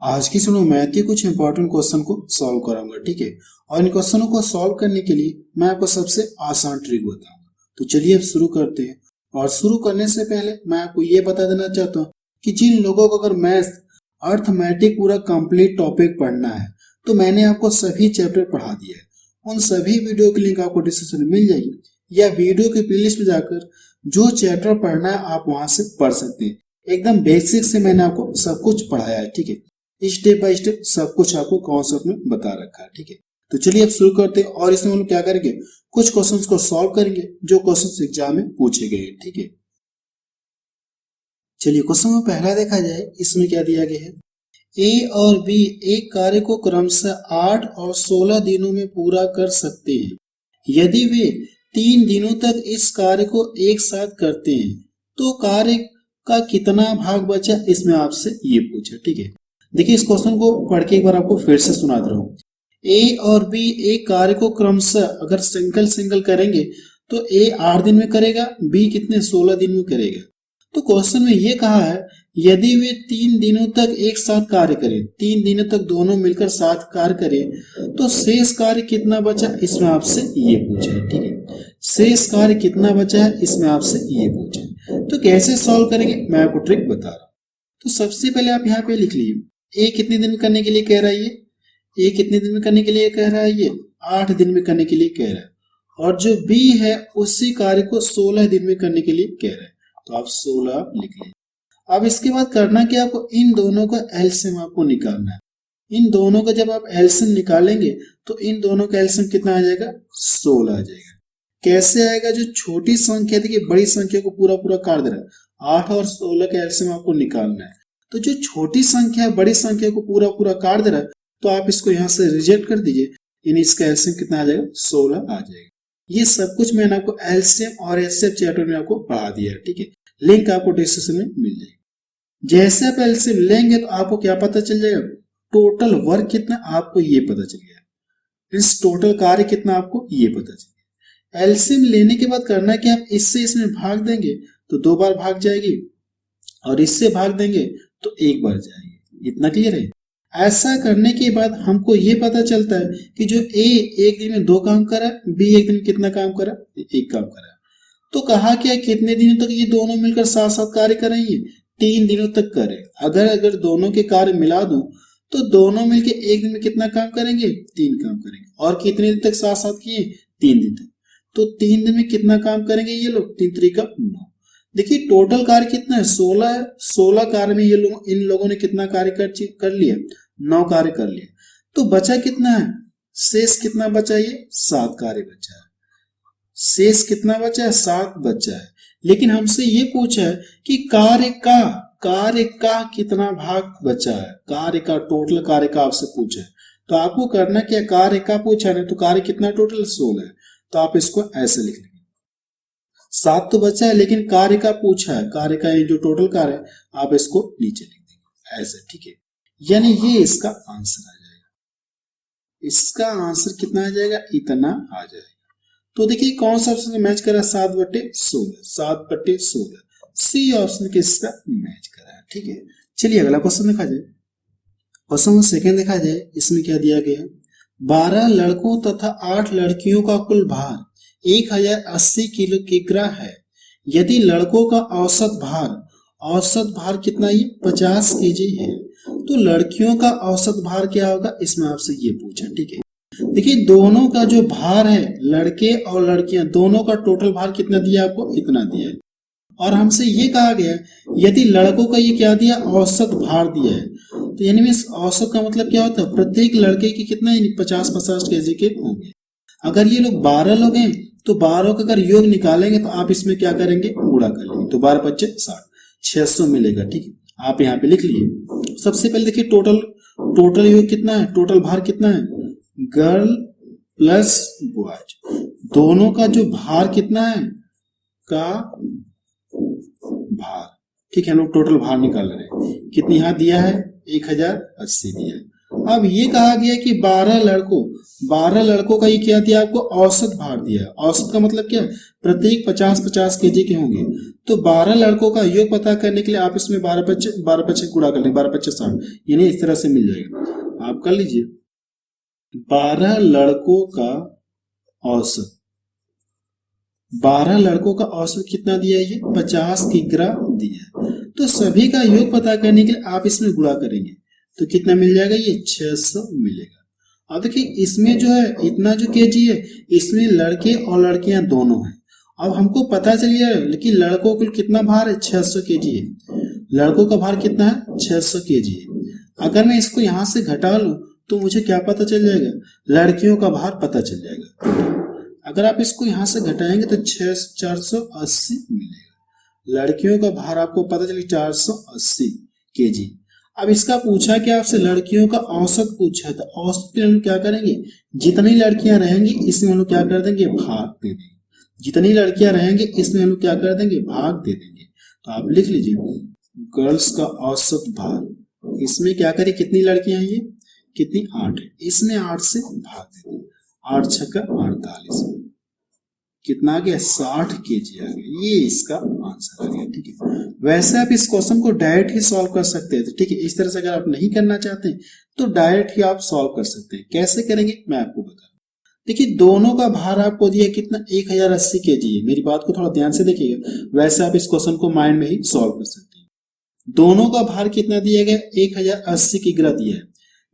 आज की सुनो मैथ के कुछ इंपॉर्टेंट क्वेश्चन को सॉल्व कराऊंगा, ठीक है। और इन क्वेश्चनों को सॉल्व करने के लिए मैं आपको सबसे आसान ट्रिक बताऊंगा। तो चलिए अब शुरू करते हैं। और शुरू करने से पहले मैं आपको ये बता देना चाहता हूँ कि जिन लोगों को अगर मैथ अर्थमेटिक पूरा कंप्लीट टॉपिक पढ़ना है तो मैंने आपको सभी चैप्टर पढ़ा दिया है। उन सभी वीडियो की लिंक आपको डिस्क्रिप्शन में मिल जाएगी, या वीडियो के प्लेलिस्ट में जाकर जो चैप्टर पढ़ना है आप वहां से पढ़ सकते हैं। एकदम बेसिक से मैंने आपको सब कुछ पढ़ाया है, ठीक है। स्टेप बाय स्टेप सब कुछ आपको कॉन्सेप्ट में बता रखा है, ठीक है। तो चलिए अब शुरू करते हैं। और इसमें हम लोग क्या करेंगे, कुछ क्वेश्चंस को सॉल्व करेंगे जो क्वेश्चंस एग्जाम में पूछे गए हैं, ठीक है। चलिए क्वेश्चन में पहला देखा जाए, इसमें क्या दिया गया है, ए और बी एक कार्य को क्रमशः 8 और 16 दिनों में पूरा कर सकते हैं। यदि वे 3 दिनों तक इस कार्य को एक साथ करते हैं तो कार्य का कितना भाग बचा, इसमें आपसे ये पूछा, ठीक है। देखिए इस क्वेश्चन को पढ़ के एक बार आपको फिर से सुना दे रहा हूँ। ए और बी एक कार्य को क्रमशः अगर सिंगल सिंगल करेंगे तो ए 8 दिन में करेगा, बी कितने 16 दिन में करेगा। तो क्वेश्चन में ये कहा है यदि वे 3 दिनों तक एक साथ कार्य करें, 3 दिनों तक दोनों मिलकर साथ कार्य करें तो शेष कार्य कितना बचा, इसमें आपसे ये पूछा है, ठीक है। शेष कार्य कितना बचा है, इसमें आपसे ये पूछा है। तो कैसे सॉल्व करेंगे मैं आपको ट्रिक बता रहा हूँ। तो सबसे पहले आप यहाँ पे लिख लीजिए, ए कितने दिन में करने के लिए कह रहा है, ये ए कितने दिन में करने के लिए कह रहा है, ये 8 दिन में करने के लिए कह रहा है। और जो बी है उसी कार्य को 16 दिन में करने के लिए कह रहा है, तो आप 16 लिख लीजिए। अब इसके बाद करना क्या, आपको इन दोनों का एलसीएम आपको निकालना है। इन दोनों का जब आप एलसीएम निकालेंगे तो इन दोनों का एलसीएम कितना आ जाएगा, 16 आ जाएगा। कैसे आएगा, जो छोटी संख्या देखिए बड़ी संख्या को पूरा पूरा काट दे रहा है, 8 और 16 का एलसीएम आपको निकालना है। तो जो छोटी संख्या बड़ी संख्या को पूरा पूरा काट दे रहा है तो आप इसको यहाँ से रिजेक्ट कर दीजिए, यानी इसका एलसीएम कितना आ जाएगा, 16 आ जाएगा। ये सब कुछ मैंने आपको एलसीएम और एचसीएफ चैप्टर में आपको पढ़ा दिया है, ठीक है। लिंक आपको डिस्क्रिप्शन में मिल जाएगी। जैसे आप एलसीएम लेंगे तो आपको क्या पता चल जाएगा, टोटल वर्क कितना आपको ये पता चल गया, इस टोटल कार्य कितना आपको ये पता चल गया। एलसीएम लेने के बाद करना कि आप इससे इसमें भाग देंगे तो 2 बार भाग जाएगी, और इससे भाग देंगे तो 1 बार जाएगी। इतना क्लियर है। ऐसा करने के बाद हमको ये पता चलता है कि जो ए एक दिन में 2 काम करा, बी एक दिन में कितना काम करा, 1 काम करा। तो कहा क्या कितने दिनों तक ये दोनों मिलकर साथ साथ कार्य करेंगे, 3 दिनों तक करें। अगर दोनों के कार्य मिला दूं तो दोनों मिलके एक दिन में कितना काम करेंगे, 3 काम करेंगे। और कितने दिन तक साथ साथ किए, 3 दिन तक। तो 3 दिन में कितना काम करेंगे ये लोग, 3 3 का 9। देखिए टोटल कार्य कितना है, 16 है। 16 कार्य में ये लोग इन लोगों ने कितना कार्य कर लिया, 9 कार्य कर लिया। तो बचा कितना है, शेष कितना बचा, ये 7 कार्य बचा है। शेष कितना बचा है, 7 बचा है। लेकिन हमसे ये पूछा है कि कार्य का कितना भाग बचा है, कार्य का टोटल कार्य का आपसे पूछा है। तो आपको करना क्या, कार्य का पूछा है तो कार्य कितना टोटल 16 है, तो आप इसको ऐसे लिख लेंगे। 7 तो बचा है लेकिन कार्य का पूछा है, कार्य का ये जो टोटल कार्य है आप इसको नीचे लिख देंगे ऐसे, ठीक है। यानी ये इसका आंसर आ जाएगा। इसका आंसर कितना आ जाएगा, इतना आ जाएगा। तो देखिए कौन सा ऑप्शन मैच करा, 7/16, 7/16 सी ऑप्शन किसका मैच करा है, ठीक है। चलिए अगला क्वेश्चन देखा जाए। क्वेश्चन सेकंड देखा जाए, इसमें क्या दिया गया है, 12 लड़कों तथा 8 लड़कियों का कुल भार 1080 किलोग्राम है। यदि लड़कों का औसत भार कितना, ये 50 केजी है, तो लड़कियों का औसत भार क्या होगा, इसमें आपसे ये पूछा, ठीक है। देखिए दोनों का जो भार है, लड़के और लड़कियां दोनों का टोटल भार कितना दिया आपको, इतना दिया है। और हमसे ये कहा गया यदि लड़कों का ये क्या दिया, औसत भार दिया है, तो यानी इस औसत का मतलब क्या होता है, प्रत्येक लड़के की कितना 50-50 केजी के होंगे। अगर ये लोग 12 लोग हैं तो 12 का अगर योग निकालेंगे तो आप इसमें क्या करेंगे, गुणा कर लेंगे, तो 12×5 = 60, 600 मिलेगा, ठीक है। आप यहाँ पे लिख लिए। सबसे पहले देखिए टोटल योग कितना है, टोटल भार कितना है, गर्ल प्लस बॉयज दोनों का जो भार कितना है, का भार, ठीक है। हम लोग टोटल भार निकाल रहे हैं, कितनी यहाँ दिया है, 1080 दिया है। अब ये कहा गया कि 12 लड़कों का ये क्या दिया आपको, औसत भार दिया है। औसत का मतलब क्या है, प्रत्येक 50-50 केजी के होंगे। तो 12 लड़कों का योग पता करने के लिए आप इसमें 12 पच्चे गुणा कर लेंगे, 12 पच्चे 60, यानी इस तरह से मिल जाएगा। आप कर लीजिए 12 लड़कों का औसत, 12 लड़कों का औसत कितना दिया है, ये 50 किग्रा दिया है। तो सभी का योग पता करने के लिए आप इसमें गुणा करेंगे तो कितना मिल जाएगा, ये 600 मिलेगा। अब देखिए इसमें जो है इतना जो केजी है, इसमें लड़के और लड़कियां दोनों हैं। अब हमको पता चल गया है लेकिन लड़कों को कितना भार है, 600 केजी है। लड़कों का भार कितना है, 600 केजी है। अगर मैं इसको यहां से घटा लूं तो मुझे क्या पता चल जाएगा, लड़कियों का भार पता चल जाएगा। अगर आप इसको यहां से घटाएंगे तो 480 मिलेगा। लड़कियों का भार आपको पता चले 480 केजी। अब इसका पूछा कि आपसे लड़कियों का औसत पूछा है, तो औसत के लिए हम क्या करेंगे, जितनी लड़कियां रहेंगी इसमें हम लोग क्या कर देंगे, भाग दे देंगे। जितनी लड़कियां रहेंगे इसमें हम लोग क्या कर देंगे, भाग दे देंगे। तो आप लिख लीजिए गर्ल्स का औसत भार, इसमें क्या करें, कितनी लड़कियां हैं, ये कितनी, 8 है, इसमें 8 से भाग दे देंगे। 8 छक्का 48, कितना आ गया, 60 केजी आ गया। ये इसका आंसर आ गया। ठीक है, वैसे आप इस क्वेश्चन को डायरेक्ट ही सॉल्व कर सकते हैं। ठीक है, इस तरह से अगर आप नहीं करना चाहते हैं तो डायरेक्ट ही आप सॉल्व कर सकते हैं। कैसे करेंगे मैं आपको बता रहा हूं। देखिए दोनों का भार आपको दिया कितना, 1080 केजी है। मेरी बात को थोड़ा ध्यान से देखिएगा, वैसे आप इस क्वेश्चन को माइंड में ही सॉल्व कर सकते हैं। दोनों का भार कितना दिया गया, 1080 किग्रा दिया है,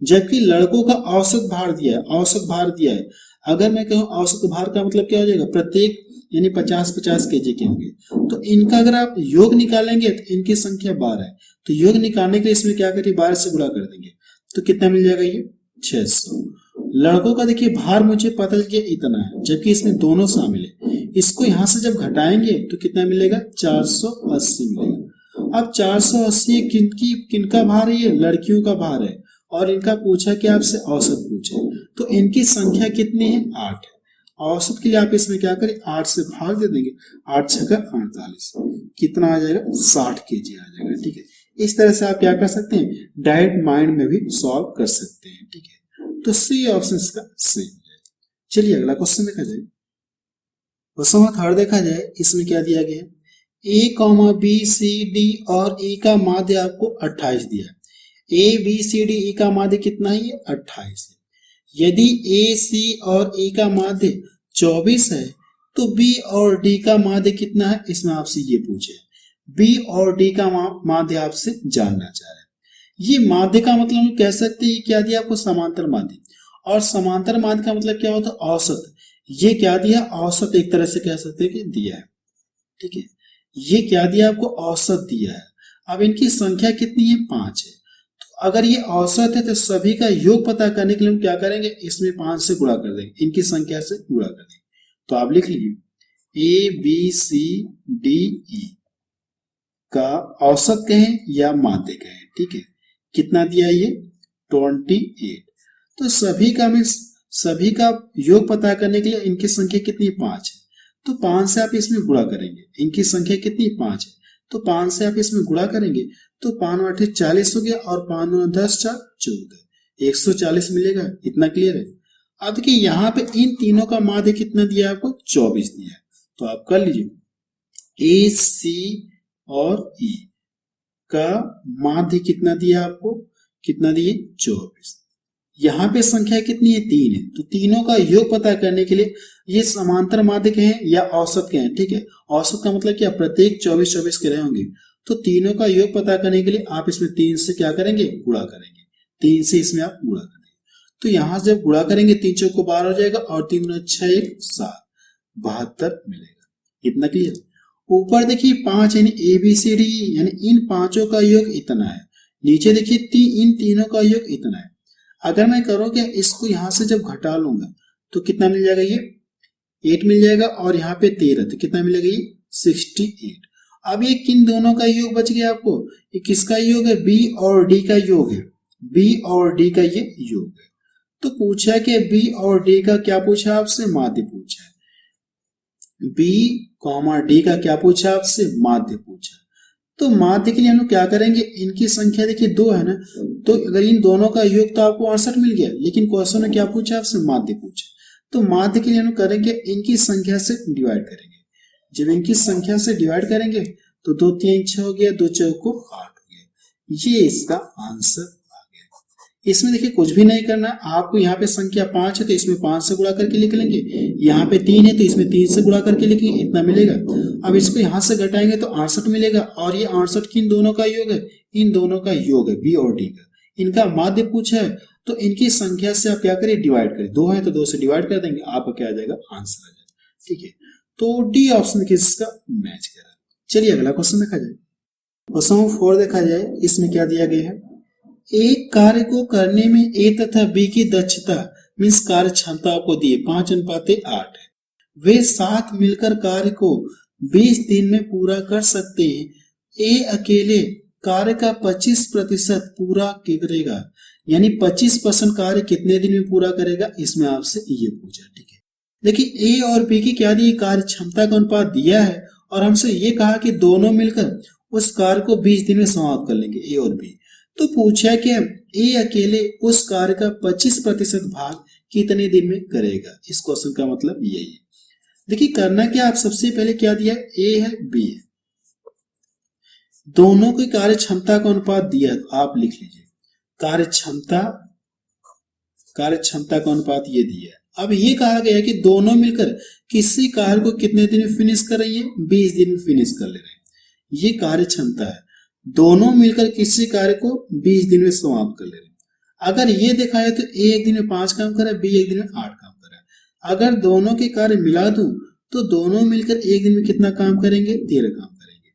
जबकि लड़कों का औसत भार दिया है, औसत भार दिया है। अगर मैं कहूं औसत भार का मतलब क्या हो जाएगा, प्रत्येक यानी 50-50 केजी के होंगे। तो इनका अगर आप योग निकालेंगे तो इनकी संख्या 12 है, तो योग निकालने के लिए इसमें क्या करिए, 12 से गुणा कर देंगे तो कितना मिल जाएगा, ये 600। लड़कों का देखिए भार मुझे पता चल गया इतना है, जबकि इसमें दोनों शामिल है। इसको यहां से जब घटाएंगे तो कितना मिलेगा, 480 मिलेगा। अब 480 किनका भार है, ये लड़कियों का भार है, और इनका पूछा कि आपसे औसत पूछे, तो इनकी संख्या कितनी है, 8 है। औसत के लिए आप इसमें क्या करें, 8 से भाग दे देंगे, 8 छक्का 48, कितना आ जाएगा, 60 केजी आ जाएगा। ठीक है, इस तरह से आप क्या कर सकते हैं, डायरेक्ट माइंड में भी सॉल्व कर सकते हैं। ठीक है, तो सी ऑप्शन इसका सही हो जाएगा। चलिए अगला क्वेश्चन देखा जाए। क्वेश्चन थर्ड देखा जाए, इसमें क्या दिया गया है, ए, बी, सी, डी और ई का माध्य आपको 28 दिया है। ए, बी, सी, डी, ई का माध्य कितना है, ये 28 है। यदि ए, सी और ई का माध्य 24 है तो बी और डी का माध्य कितना है, इसमें आपसे ये पूछे। बी और डी का माध्य आपसे जानना चाह रहे हैं। ये माध्य का मतलब हम कह सकते हैं क्या दिया आपको, समांतर माध्य। और समांतर माध्य का मतलब क्या होता है, औसत। ये क्या दिया, औसत एक तरह से कह सकते हैं कि दिया है। ठीक है, ये क्या दिया आपको, औसत दिया है। अब इनकी संख्या कितनी है, 5 है। तो अगर ये औसत है तो सभी का योग पता करने के लिए हम क्या करेंगे, इसमें 5 से गुणा कर देंगे, इनकी संख्या से गुणा कर देंगे। तो आप लिख लीजिए ए, बी, सी, डी, ई का औसत कहें या माध्य कहें। ठीक है, कितना दिया ये, 28। तो सभी का योग पता करने के लिए इनकी संख्या कितनी, 5 है। तो 5 से आप इसमें गुणा करेंगे, इनकी संख्या कितनी, 5 है। तो 5 से आप इसमें गुणा करेंगे तो 5 8 40 हो गया, और 5 9 10 4 14, 140 मिलेगा। इतना क्लियर है। अब देखिए यहाँ पे इन तीनों का माध्य कितना दिया आपको, 24 दिया है। तो आप कर लीजिए ए, सी और ई का माध्य कितना दिया आपको, कितना दिए, 24। यहाँ पे संख्या कितनी है, 3 है। तो तीनों का योग पता करने के लिए ये समांतर माध्य के हैं या औसत के हैं। ठीक है, औसत का मतलब क्या, प्रत्येक 24-24 के रहे होंगे। तो तीनों का योग पता करने के लिए आप इसमें 3 से क्या करेंगे, गुणा करेंगे। 3 से इसमें आप गुणा करेंगे तो यहां से जब गुणा करेंगे 3 चौक को 12 हो जाएगा, और 3 9 6 1 7, 72 मिलेगा। इतना क्लियर। ऊपर देखिए 5 यानी ए, बी, सी, डी, यानी इन पांचों का योग इतना है। नीचे देखिए इन तीनों का योग इतना है। अगर मैं करूं क्या, इसको यहां से जब घटा लूंगा तो कितना मिल जाएगा, ये 8 मिल जाएगा, और यहाँ पे 13, तो कितना मिलेगा, ये 68। अब ये किन दोनों का योग बच गया आपको, ये किसका योग है, बी और डी का योग है। बी और डी का ये योग है। तो पूछा कि बी और डी का क्या पूछा आपसे, माध्य पूछा है। बी कॉमा डी का क्या पूछा आपसे, माध्य पूछा। तो माध्य के लिए हम लोग क्या करेंगे, इनकी संख्या देखिए 2 है ना, तो अगर इन दोनों का योग तो आपको 68 मिल गया, लेकिन क्वेश्चन ने क्या पूछा आपसे, माध्य पूछा। तो माध्य के लिए हम लोग करेंगे इनकी संख्या से डिवाइड करेंगे। जब इनकी संख्या से डिवाइड करेंगे तो 2 3 6 हो गया, 2 चौको 8 हो गया, ये इसका आंसर आ गया। इसमें देखिए कुछ भी नहीं करना, आपको यहाँ पे संख्या 5 है तो इसमें 5 से गुणा करके लिख लेंगे, यहाँ पे 3 है तो इसमें 3 से गुणा करके लिखेंगे, इतना मिलेगा। अब इसको यहाँ से घटाएंगे तो 68 मिलेगा, और ये 68 किन दोनों का योग है, इन दोनों का योग है, बी और डी का। इनका माध्य पूछा है तो इनकी संख्या से आप क्या करिए, डिवाइड करिए। 2 है तो 2 से डिवाइड कर देंगे, आपका क्या आ जाएगा, आंसर आ जाएगा। ठीक है, तो डी ऑप्शन किसका मैच करा। चलिए अगला क्वेश्चन देखा जाए। क्वेश्चन 4 देखा जाए, इसमें क्या दिया गया है, एक कार्य को करने में ए तथा बी की दक्षता मीन्स कार्य क्षमता आपको दी है 5:8 है। वे साथ मिलकर कार्य को 20 दिन में पूरा कर सकते हैं। ए अकेले कार्य का 25% पूरा करेगा, यानी 25% कार्य कितने दिन में पूरा करेगा, इसमें आपसे ये पूछा। ठीक है, देखिए ए और बी की क्या दी, कार्य क्षमता का अनुपात दिया है, और हमसे ये कहा कि दोनों मिलकर उस कार्य को 20 दिन में समाप्त कर लेंगे, ए और बी। तो पूछा कि ए अकेले उस कार्य का 25% भाग कितने दिन में करेगा। इस क्वेश्चन का मतलब यही है। देखिए करना क्या, आप सबसे पहले क्या दिया, ए है बी है, दोनों की कार्य क्षमता का अनुपात दिया, तो आप लिख लीजिए कार्य क्षमता का अनुपात ये दिया है। अब ये कहा गया है कि दोनों मिलकर किसी कार्य को कितने दिन में फिनिश कर रही है, 20 दिन में फिनिश कर ले रहे हैं, ये कार्य क्षमता है। दोनों मिलकर किसी कार्य को 20 दिन में समाप्त कर ले रहे हैं। अगर ये देखा है तो ए एक दिन में 5 काम कर रहा है, बी एक दिन में 8 काम कर रहा है। अगर दोनों के कार्य मिला दूं तो दोनों मिलकर एक दिन में कितना काम करेंगे, 13 काम करेंगे।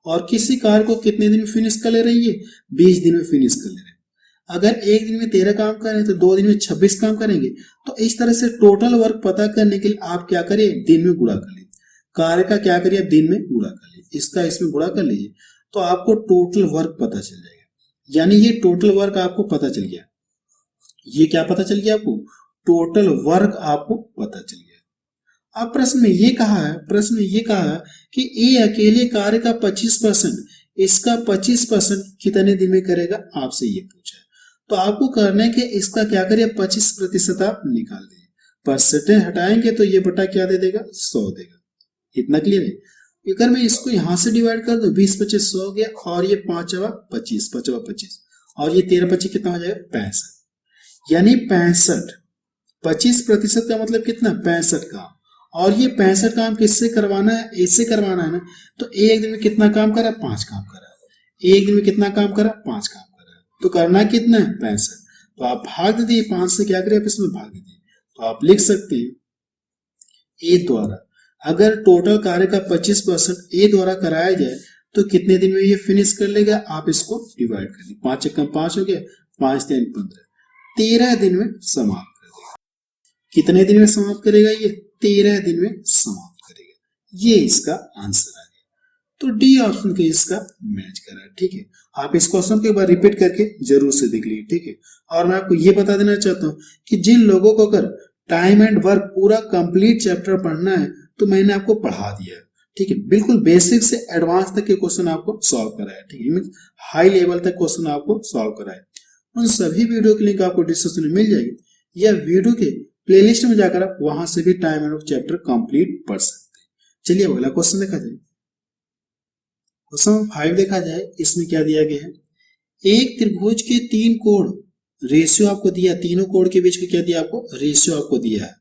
और किसी कार्य को कितने दिन में फिनिश कर ले रही है, 20 दिन में फिनिश कर ले रहे हैं। अगर एक दिन में 13 काम करें तो 2 दिन में 26 काम करेंगे। तो इस तरह से टोटल वर्क पता करने के लिए आप क्या करिए, दिन में गुणा कर लीजिए, कार्य का क्या करिए, दिन में गुणा कर लीजिए, इसका इसमें गुणा कर लीजिए, तो आपको टोटल वर्क पता चल जाएगा। यानी ये टोटल वर्क आपको पता चल गया, ये क्या पता चल गया आपको, टोटल वर्क आपको पता चल गया। अब प्रश्न में ये कहा है कि ए अकेले कार्य का 25%, इसका 25% कितने दिन में करेगा, आपसे ये पूछा है। तो आपको करने के इसका क्या करिए, 25% आप निकाल देंगे, परसेंटेज हटाएंगे तो ये बटा क्या दे देगा, 100 देगा। इतना क्लियर है। अगर मैं इसको यहां से डिवाइड कर दूं, 20 25 100 हो गया, और ये 5 25 25 और ये 13 25 कितना हो जाएगा, 65। यानी 65, 25% का मतलब कितना, 65 काम। और ये 65 काम किससे करवाना है, ऐसे करवाना है ना। तो एक दिन में कितना काम करा, 5 काम करा। एक दिन में कितना काम करा, 5 काम करा। तो करना कितना है, 65। तो आप भाग दे दिए, 5 से क्या करें, आप इसमें भाग दीजिए। तो आप लिख सकते हैं ए द्वारा अगर टोटल कार्य का 25% ए द्वारा कराया जाए तो कितने दिन में ये फिनिश कर लेगा, आप इसको डिवाइड कर लीजिए। 5 एकम 5 हो गया, 5 3 15, 13 दिन में समाप्त कर देगा। कितने दिन में समाप्त करेगा, ये 13 दिन में समाप्त करेगा। ये इसका आंसर आ गया। तो डी ऑप्शन के इसका मैच करा। ठीक है, आप इस क्वेश्चन को एक बार रिपीट करके जरूर से देख लीजिए। ठीक है, और मैं आपको ये बता देना चाहता हूँ कि जिन लोगों को अगर टाइम एंड वर्क पूरा कंप्लीट चैप्टर पढ़ना है तो मैंने आपको पढ़ा दिया है। ठीक है, बिल्कुल बेसिक से एडवांस तक के क्वेश्चन आपको सॉल्व कराया। ठीक है, मींस हाई लेवल तक क्वेश्चन आपको सॉल्व कराया। उन सभी वीडियो की लिंक आपको डिस्क्रिप्शन में मिल जाएगी, या वीडियो के प्लेलिस्ट में जाकर आप वहां से भी time and work chapter complete पढ़ सकते हैं। चलिए अगला क्वेश्चन देखा जाए। क्वेश्चन 5 देखा जाए, इसमें क्या दिया गया है, एक त्रिभुज के 3 कोण रेशियो आपको दिया, तीनों कोण के बीच का क्या दिया आपको, रेशियो आपको दिया है।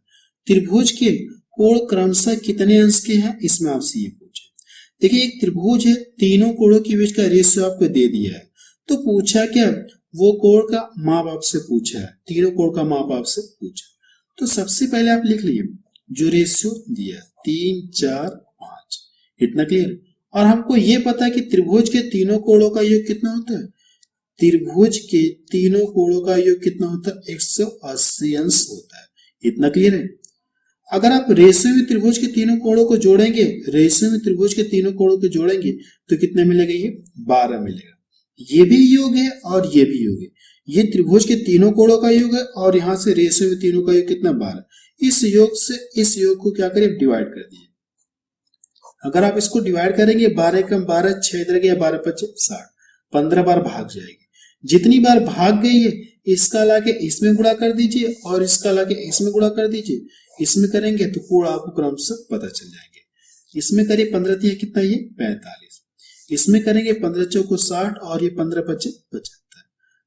त्रिभुज के कोण क्रमशः कितने अंश के हैं, इसमें आपसे ये पूछे। देखिए एक त्रिभुज है, तीनों कोणों के बीच का रेशियो आपको दे दिया है। तो पूछा क्या, वो कोण का माप आपसे पूछा है, तीनों कोण का माप आपसे पूछा। तो सबसे पहले आप लिख लीजिए जो रेशियो दिया 3 4 5, इतना क्लियर। और हमको ये पता है कि त्रिभुज के तीनों कोणों का योग कितना होता है, त्रिभुज के तीनों कोणों का योग कितना होता है, 180 अंश होता है। इतना क्लियर है। अगर आप रेशियो में त्रिभुज के तीनों कोणों को जोड़ेंगे, रेशियो में त्रिभुज के तीनों कोणों को जोड़ेंगे तो कितने मिलेगा, ये 12 मिलेगा। ये भी योग है और ये भी योग है। ये त्रिभुज के तीनों कोणों का योग है और यहाँ से रेशियो में तीनों का योग कितना, 12। इस योग से इस योग को क्या करें, डिवाइड कर दिए। अगर आप इसको डिवाइड करेंगे 12 कम 12, 6 इधर गया, 12 5 60, 15 बार भाग जाएगी। जितनी बार भाग गई है इसका लाके इसमें गुणा कर दीजिए और इसका लाके इसमें गुणा कर दीजिए। इसमें करेंगे तो कोण आपको क्रमशः पता चल जाएंगे। इसमें करिए 15 तिया कितना, ये 45। इसमें करेंगे 15 चौको 60 और ये 15 पचे 75।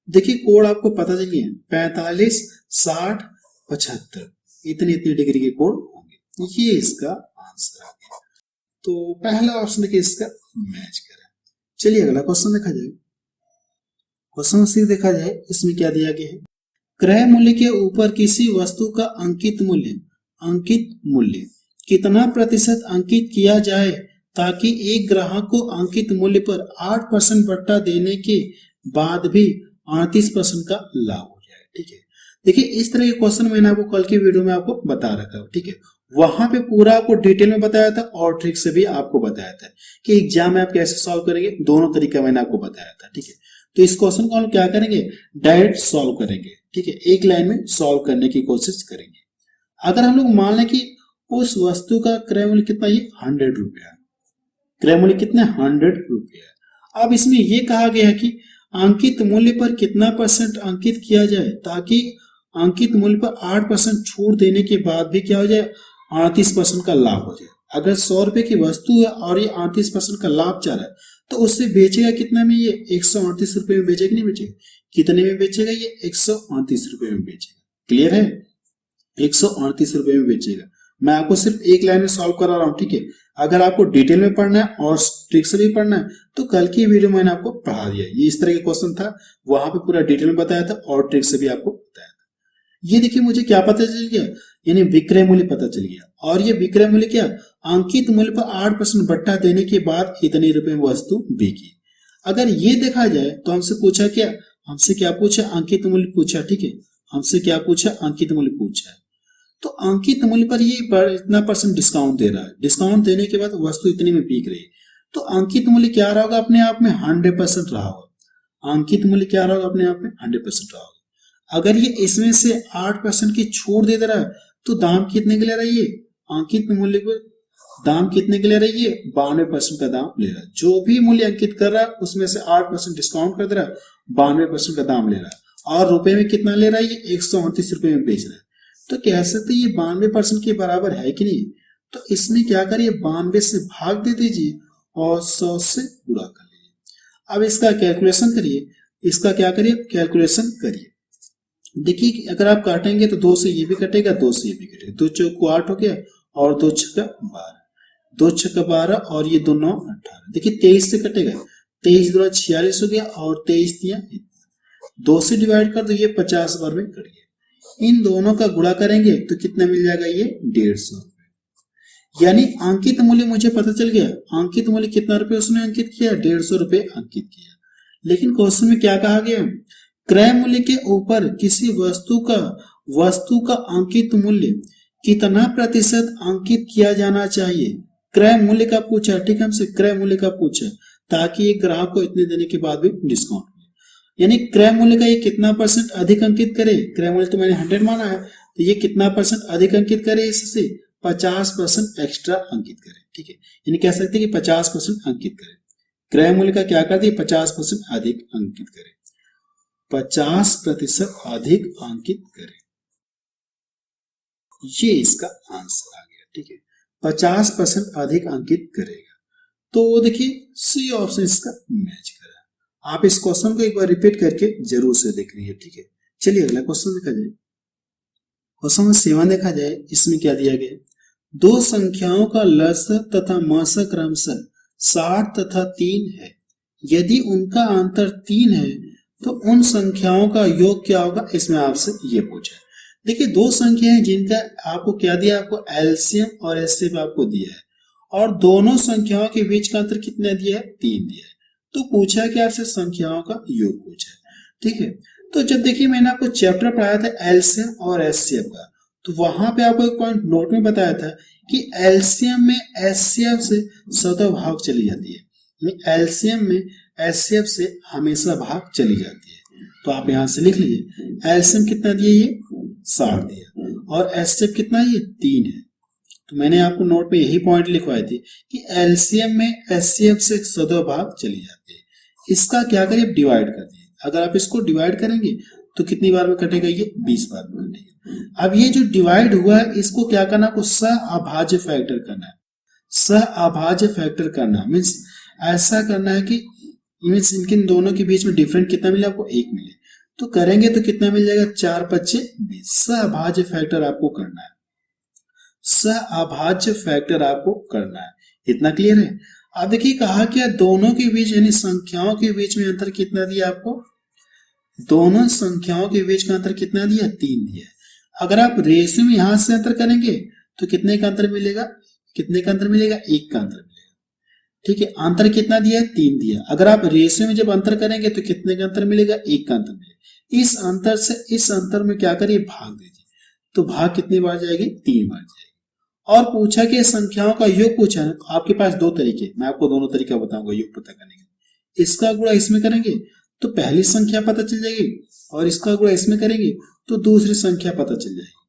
देखिए कोण आपको पता चल गया, 45 60 75, इतनी इतनी डिग्री के कोण होंगे। ये इसका आंसर आ गया। तो पहला ऑप्शन देखिए इसका मैच करें। चलिए अगला क्वेश्चन देखा जाए। क्वेश्चन सी देखा जाए, इसमें क्या दिया गया है, क्रय मूल्य के ऊपर किसी वस्तु का अंकित मूल्य कितना प्रतिशत अंकित किया जाए ताकि एक ग्राहक को अंकित मूल्य पर 8% बट्टा देने के बाद भी 38% का लाभ हो जाए। ठीक है, देखिए इस तरह के क्वेश्चन मैंने आपको कल की वीडियो में आपको बता रखा है। ठीक है, वहां पे पूरा आपको डिटेल में बताया था और ट्रिक से भी आपको बताया था कि एग्जाम में आप कैसे सॉल्व करेंगे, दोनों तरीका मैंने आपको बताया था। ठीक है, तो इस क्वेश्चन को हम क्या करेंगे, डायरेक्ट सॉल्व करेंगे। ठीक है, एक लाइन में सॉल्व करने की कोशिश करेंगे। अगर हम लोग मान लें कि उस वस्तु का क्रय मूल्य कितना, ये 100 रुपया, क्रय मूल्य कितने 100 रुपया। अब इसमें यह कहा गया है कि अंकित मूल्य पर कितना % अंकित किया जाए ताकि अंकित मूल्य पर 8% छूट देने के बाद भी क्या हो जाए, 38% का लाभ हो जाए। अगर 100 रुपए की वस्तु है और ये 38% का लाभ चाह रहा है तो उससे बेचेगा कितना में, ये 138 रुपए में बेचेगा, नहीं बेचेगा, कितने में बेचेगा, ये 138 रुपए में बेचेगा। क्लियर है, 138 रुपए में बेचेगा। मैं आपको सिर्फ एक लाइन में सॉल्व करा रहा हूं। ठीक है, अगर आपको डिटेल में पढ़ना है और ट्रिक से भी पढ़ना है तो कल की वीडियो मैंने आपको पढ़ा दिया। ये इस तरह का क्वेश्चन था, वहां पे पूरा डिटेल में बताया था और ट्रिक से भी आपको बताया था। ये देखिए मुझे क्या पता चल गया, यानी विक्रय मूल्य पता चल गया। और ये विक्रय मूल्य क्या, अंकित मूल्य पर 8% बट्टा देने के बाद इतने रुपए में वस्तु बिकी। अगर ये देखा जाए तो हमसे पूछा क्या, हमसे क्या पूछा, अंकित मूल्य पूछा। ठीक है, हमसे क्या पूछा, अंकित मूल्य पूछा है। तो अंकित मूल्य पर ये इतना % डिस्काउंट दे रहा है, डिस्काउंट देने के बाद वस्तु इतने में बिक रही है, तो अंकित मूल्य क्या रहा होगा, अपने आप में 100% रहा होगा। अंकित मूल्य क्या रहा होगा, अपने आप में 100% रहा होगा। अगर ये इसमें से 8% की छूट दे रहा है तो दाम कितने के ले रहा है, ये अंकित मूल्य पर दाम कितने के ले रही है, 92% का दाम ले रहा है। जो भी मूल्य अंकित कर रहा है उसमें से 8% डिस्काउंट कर दे रहा है, 92% का दाम ले रहा है। और रुपए में कितना ले रहा है, ये 138 रुपए में बेच रहा है। तो कह सकते ये 92% के बराबर है कि नहीं। तो इसमें क्या करिए, 92 से भाग दे दीजिए और 100 से गुणा कर लीजिए। अब इसका कैलकुलेशन करिए, इसका क्या करिए, कैलकुलेशन करिए। देखिए अगर आप काटेंगे तो 2 से ये भी कटेगा, 2 से ये भी कटेगा, 2 चौको 8 हो गया और 2 छक्का 12, 2 छक्का 12 और ये 2 9 18। देखिए 23 से कटेगा, 23 दूना 46 हो गया और 23 दिया 2 से डिवाइड कर दो, ये 50 बार में कट गया। इन दोनों का गुणा करेंगे तो कितना मिल जाएगा, ये 150 रुपए। यानी अंकित मूल्य मुझे पता चल गया, अंकित मूल्य कितना रुपए उसने अंकित किया, 150 रुपए अंकित किया। लेकिन क्वेश्चन में क्या कहा गया, क्रय मूल्य के ऊपर किसी वस्तु का अंकित मूल्य कितना % अंकित किया जाना चाहिए। क्रय मूल्य का पूछा, ठीक है, हमसे क्रय मूल्य का पूछा ताकि एक ग्राहक को इतने देने के बाद भी डिस्काउंट, यानी क्रय मूल्य का ये कितना % अधिक अंकित करे। क्रय मूल्य तो मैंने 100 माना है, तो ये कितना % अधिक अंकित करे, इससे 50% एक्स्ट्रा अंकित करे। ठीक है, यानी कह सकते हैं कि 50% अंकित करे। क्रय मूल्य का क्या कर दिए, 50% अधिक अंकित करे, 50% अधिक अंकित करे। ये इसका आंसर आ गया। ठीक है, 50% अधिक अंकित करेगा। तो देखिए सी ऑप्शन इसका मैच करा। आप इस क्वेश्चन को एक बार रिपीट करके जरूर से देख लीजिए। ठीक है, चलिए अगला क्वेश्चन देखा जाए। क्वेश्चन 7 देखा जाए, इसमें क्या दिया गया, दो संख्याओं का लस तथा मस क्रमशः 60 तथा 3 है। यदि उनका अंतर 3 है तो उन संख्याओं का योग क्या होगा, इसमें आपसे ये पूछा है। देखिए दो संख्या है जिनका आपको क्या दिया, आपको एलसीएम और एचसीएफ आपको दिया है और दोनों संख्याओं के बीच का अंतर कितना दिया है, 3 दिया है। तो पूछा कि आपसे संख्याओं का योग पूछा है। ठीक है, तो जब देखिए मैंने आपको चैप्टर पढ़ाया था एलसीएम और एचसीएफ का, तो वहां पे आपको एक पॉइंट नोट में बताया था कि एलसीएम में एचसीएफ से सदैव भाग चली जाती है, एलसीएम में एचसीएफ से हमेशा भाग चली जाती है। तो आप यहां से लिख लीजिए, एलसीएम कितना दिया, ये 60 दिया और एचसीएफ कितना, ये 3 है। तो मैंने आपको नोट में यही पॉइंट लिखवाए थे कि एलसीएम में एचसीएफ से सदो भाग चली जाती है। इसका क्या करिए, डिवाइड कर दिए। अगर आप इसको डिवाइड करेंगे तो कितनी बार में कटेगा, ये 20 बार में कटेगा। अब ये जो डिवाइड हुआ है इसको क्या करना, आपको सहअभाज्य फैक्टर करना है। सहअभाज्य फैक्टर करना मीन्स ऐसा करना है कि मीन्स इनके दोनों के बीच में डिफरेंट कितना मिले, आपको 1 मिले। तो करेंगे तो कितना मिल जाएगा, 4 5 20। सहअभाज्य फैक्टर आपको करना है, सहअभाज्य फैक्टर आपको करना है। इतना क्लियर है। अब देखिए कहा क्या, दोनों के बीच यानी संख्याओं के बीच में अंतर कितना दिया आपको, दोनों संख्याओं के बीच का अंतर कितना दिया, 3 दिया। अगर आप रेशियो में यहां से अंतर करेंगे तो कितने का अंतर मिलेगा, कितने का अंतर मिलेगा, 1 का अंतर मिलेगा। ठीक है, अंतर कितना दिया है, 3 दिया। अगर आप रेशियो में जब अंतर करेंगे तो कितने का अंतर मिलेगा, 1 का अंतर मिलेगा। इस अंतर से इस अंतर में क्या करिए, भाग दीजिए। तो भाग कितनी बार जाएगी, 3 बार जाएगी। और पूछा कि संख्याओं का योग पूछा है, तो आपके पास 2 तरीके, मैं आपको दोनों तरीका बताऊंगा योग पता करने के। इसका गुणा इसमें करेंगे तो पहली संख्या पता चल जाएगी, और इसका गुणा इसमें करेंगे तो दूसरी संख्या पता चल जाएगी।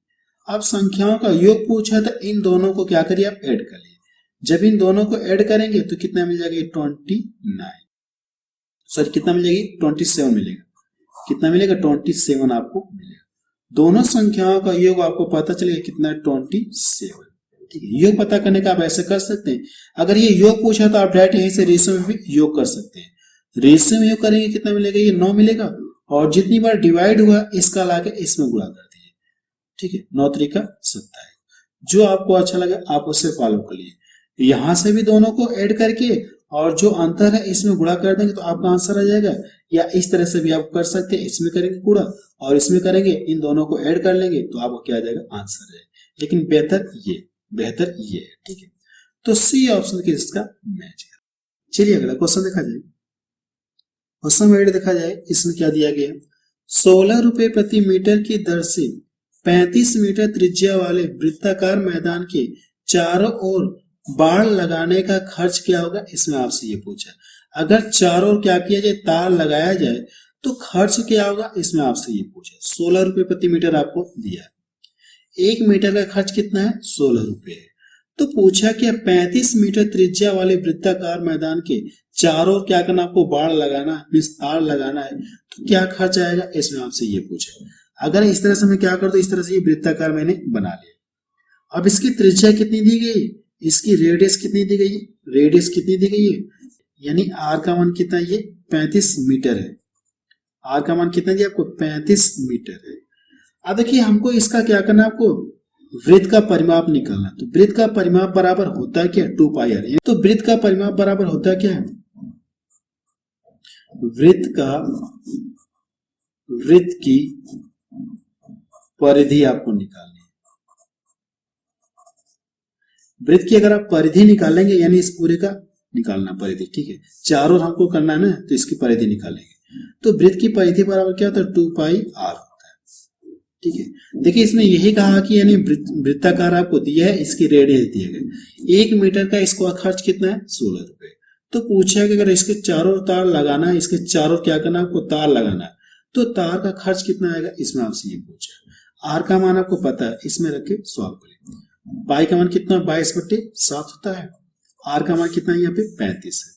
अब संख्याओं का योग पूछा तो इन दोनों को क्या करिए, आप ऐड कर लिए। जब इन दोनों को ऐड करेंगे तो कितना मिल जाएगा, 29, सॉरी कितना मिल जाएगी, 27 मिलेगा। कितना मिलेगा, 27 आपको मिलेगा। दोनों संख्याओं का योग आपको पता चलेगा कितना, 27। ठीक है, योग पता करने का आप ऐसे कर सकते हैं। अगर ये योग पूछा तो आप डायरेक्ट यहीं से रेशियो में भी योग कर सकते हैं। रेशियो में योग करेंगे कितना मिलेगा, ये 9 मिलेगा। और जितनी बार डिवाइड हुआ इसका लाके इसमें गुणा कर दीजिए। ठीक है, 9 तरीका 27। जो आपको अच्छा लगे आप उससे फॉलो कर लिए। यहां से भी दोनों को ऐड करके और जो अंतर है इसमें गुणा कर देंगे तो आपका आंसर आ जाएगा। या इस तरह से भी आप कर सकते हैं, इसमें करेंगे गुणा और इसमें करेंगे, इन दोनों को ऐड कर लेंगे तो आपको क्या आ जाएगा, आंसर है। लेकिन बेहतर ये है। ठीक है, तो सी ऑप्शन के इसका मैच है। चलिए अगला क्वेश्चन देखा जाए। क्वेश्चन 8 देखा जाए, इसमें क्या दिया गया है, 16 रुपए प्रति मीटर की दर से 35 मीटर त्रिज्या वाले वृत्ताकार मैदान के चारों ओर बाड़ लगाने का खर्च क्या होगा, इसमें आपसे ये पूछा। अगर चारों ओर क्या किया जाए, तार लगाया जाए तो खर्च क्या होगा, इसमें आपसे ये पूछा। 16 रुपए प्रति मीटर आपको दिया है। 1 मीटर का खर्च कितना है, 16 रुपए है। तो पूछा कि 35 मीटर त्रिज्या वाले वृत्ताकार मैदान के चारों ओर क्या करना, आपको बाड़ लगाना, विस्तार लगाना है, तो क्या खर्च आएगा, इसमें आपसे ये पूछा। अगर इस तरह से मैं क्या कर दूं, इस तरह से ये वृत्ताकार मैंने बना लिया। अब इसकी त्रिज्या कितनी दी गई, इसकी रेडियस कितनी दी गई, रेडियस कितनी दी गई है, यानी आर का मान कितना है, ये 35 मीटर है। आर का मान कितना दिया आपको, 35 मीटर है। अब देखिए हमको इसका क्या करना है, आपको वृत्त का परिमाप निकालना। तो वृत्त का परिमाप बराबर होता है क्या, 2 पाई आर। तो वृत्त का परिमाप बराबर होता है क्या, वृत्त की परिधि आपको निकालनी है। वृत्त की अगर आप परिधि निकालेंगे यानी इस पूरे का निकालना परिधि। ठीक है, चारों हमको करना है ना, तो इसकी परिधि निकालेंगे। तो वृत्त की परिधि बराबर क्या होता है, 2 पाई आर। ठीक है, देखिए इसमें यही कहा कि यानी वृत्ताकार आपको दिया है, इसकी रेडियस दिया गया। 1 मीटर का इसका खर्च कितना है, 16 रुपए। तो पूछा कि अगर इसके चारों तार लगाना है, इसके चारों क्या करना है, आपको तार लगाना है, तो तार का खर्च कितना आएगा, इसमें आपसे ये पूछा। आर का मान आपको पता है, इसमें रखे सॉल्व करें। पाई का मान कितना, 22/7 होता है। आर का मान कितना है, यहाँ पे 35 है।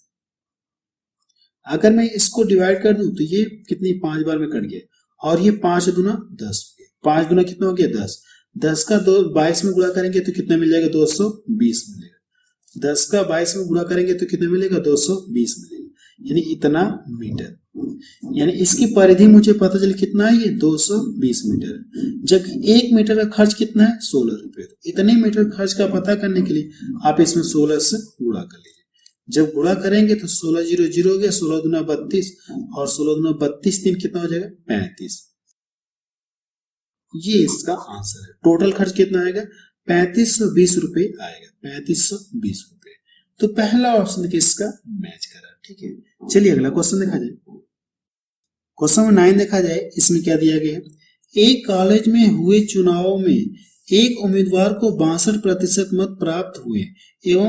अगर मैं इसको डिवाइड कर दूं तो ये कितनी 5 बार में कट गया, और ये 5 दूना 10 हो गया। 5 गुना कितना हो गया, 10। 10 का 22 में गुणा करेंगे तो कितना मिलेगा, 220 मिलेगा। 10 का 22 में गुणा करेंगे तो कितना मिलेगा, 220 मिलेगा, यानी इतना मीटर। यानी इसकी परिधि मुझे पता चली कितना है, ये 220 मीटर। जब 1 मीटर का खर्च कितना है, 16 रुपए। इतने मीटर खर्च का पता करने के लिए आप इसमें 16 से गुणा कर लीजिए। जब गुणा करेंगे तो 16 0 0 हो गया, 16 दूना 32 और 16 दूना 32 3 कितना हो जाएगा, 35। ये इसका आंसर है। टोटल खर्च कितना आएगा, 3520 रुपए आएगा, 3520 रुपए। तो पहला ऑप्शन किसका मैच करा। ठीक है, चलिए अगला क्वेश्चन देखा जाए। क्वेश्चन 9 देखा जाए, इसमें क्या दिया गया है, एक कॉलेज में हुए चुनावों में एक उम्मीदवार को 62% मत प्राप्त हुए एवं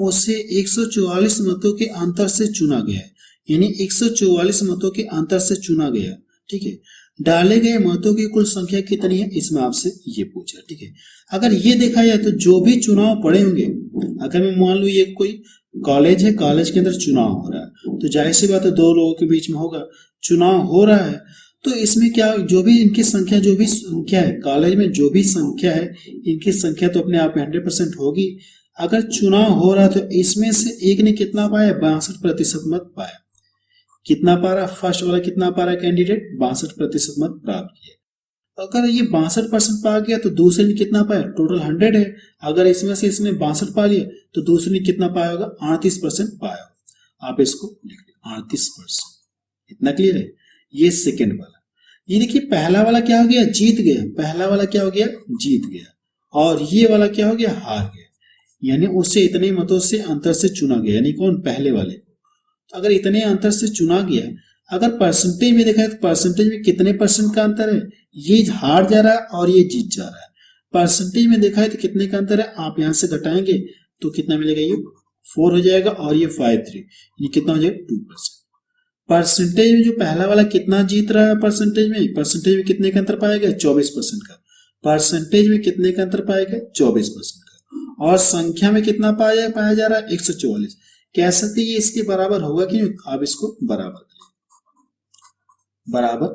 उसे 144 मतों के अंतर से चुना गया, यानी 144 मतों के अंतर से चुना गया। ठीक है। डाले गए मतों की कुल संख्या कितनी है, इसमें आपसे ये पूछा, ठीक है। अगर ये देखा जाए तो जो भी चुनाव पड़े होंगे, अगर मैं मान लू ये कोई कॉलेज है, कॉलेज के अंदर चुनाव हो रहा है, तो जाहिर सी बात है दो लोगों के बीच में होगा, चुनाव हो रहा है, तो इसमें क्या जो भी इनकी संख्या, जो भी संख्या है कॉलेज में, जो भी संख्या है, इनकी संख्या तो अपने आप में 100% होगी। अगर चुनाव हो रहा तो इसमें से एक ने कितना पाया, 62% मत पाया। कितना पा रहा, फर्स्ट वाला कितना पा रहा कैंडिडेट, 62% मत प्राप्त किया। अगर ये 62% पा गया तो दूसरे ने कितना पाया, टोटल 100 है, अगर इसमें से इसने 62 पा लिया तो दूसरे ने कितना पाया होगा, 38% पाया होगा। आप इसको लिख लीजिए 38%। इतना क्लियर है। ये सेकेंड वाला, ये देखिए पहला वाला क्या हो गया, जीत गया, पहला वाला क्या हो गया, जीत गया, और ये वाला क्या हो गया, हार गया, यानी उससे इतने मतों से अंतर से चुना गया, यानी कौन, पहले वाले को। तो अगर इतने अंतर से चुना गया, अगर परसेंटेज में देखा है तो परसेंटेज में कितने परसेंट का अंतर है, ये हार जा रहा है और ये जीत जा रहा है। परसेंटेज में देखा है तो कितने का अंतर है, आप यहां से घटाएंगे तो कितना मिलेगा, ये 4 हो जाएगा और ये 5-3, ये कितना हो जाएगा 2%। परसेंटेज में जो पहला वाला कितना जीत रहा है, परसेंटेज में कितने का अंतर पाएगा, 24% का। परसेंटेज में कितने का अंतर पाएगा, 24% का। और संख्या में कितना पाया जा रहा है, 144। कह सकते ये इसके बराबर होगा कि आप इसको बराबर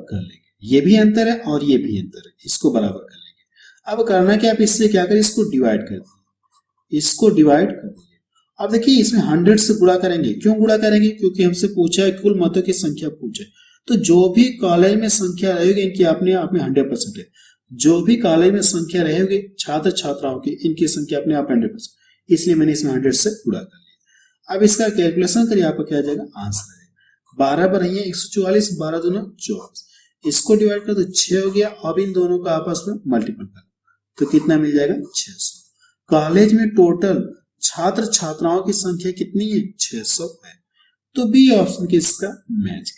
कर लेंगे। ये भी अंतर है और ये भी अंतर है, इसको बराबर कर लेंगे। अब करना क्या, आप इससे क्या करें, इसको डिवाइड कर दीजिए, इसको डिवाइड कर दीजिए। अब देखिए इसमें 100 से गुणा करेंगे, क्यों गुणा करेंगे, क्योंकि हमसे पूछा है कुल मतों की संख्या पूछे, तो जो भी कॉलेज में संख्या रहेगी इनकी अपने आप में 100% है। जो भी कॉलेज में संख्या रहेगी छात्र छात्राओं की, इनकी संख्या अपने आप 100%, इसलिए मैंने इसमें 100 से गुणा कर लिया। अब इसका कैलकुलेशन करिए, आपका क्या आ जाएगा, आंसर है 12 पर 144, 12 दूना 24, इसको डिवाइड कर दो 6 हो गया। अब इन दोनों को आपस में मल्टीपल कर तो कितना मिल जाएगा, 600। कॉलेज में टोटल छात्र छात्राओं की संख्या कितनी है, 600 है। तो बी ऑप्शन किसका मैच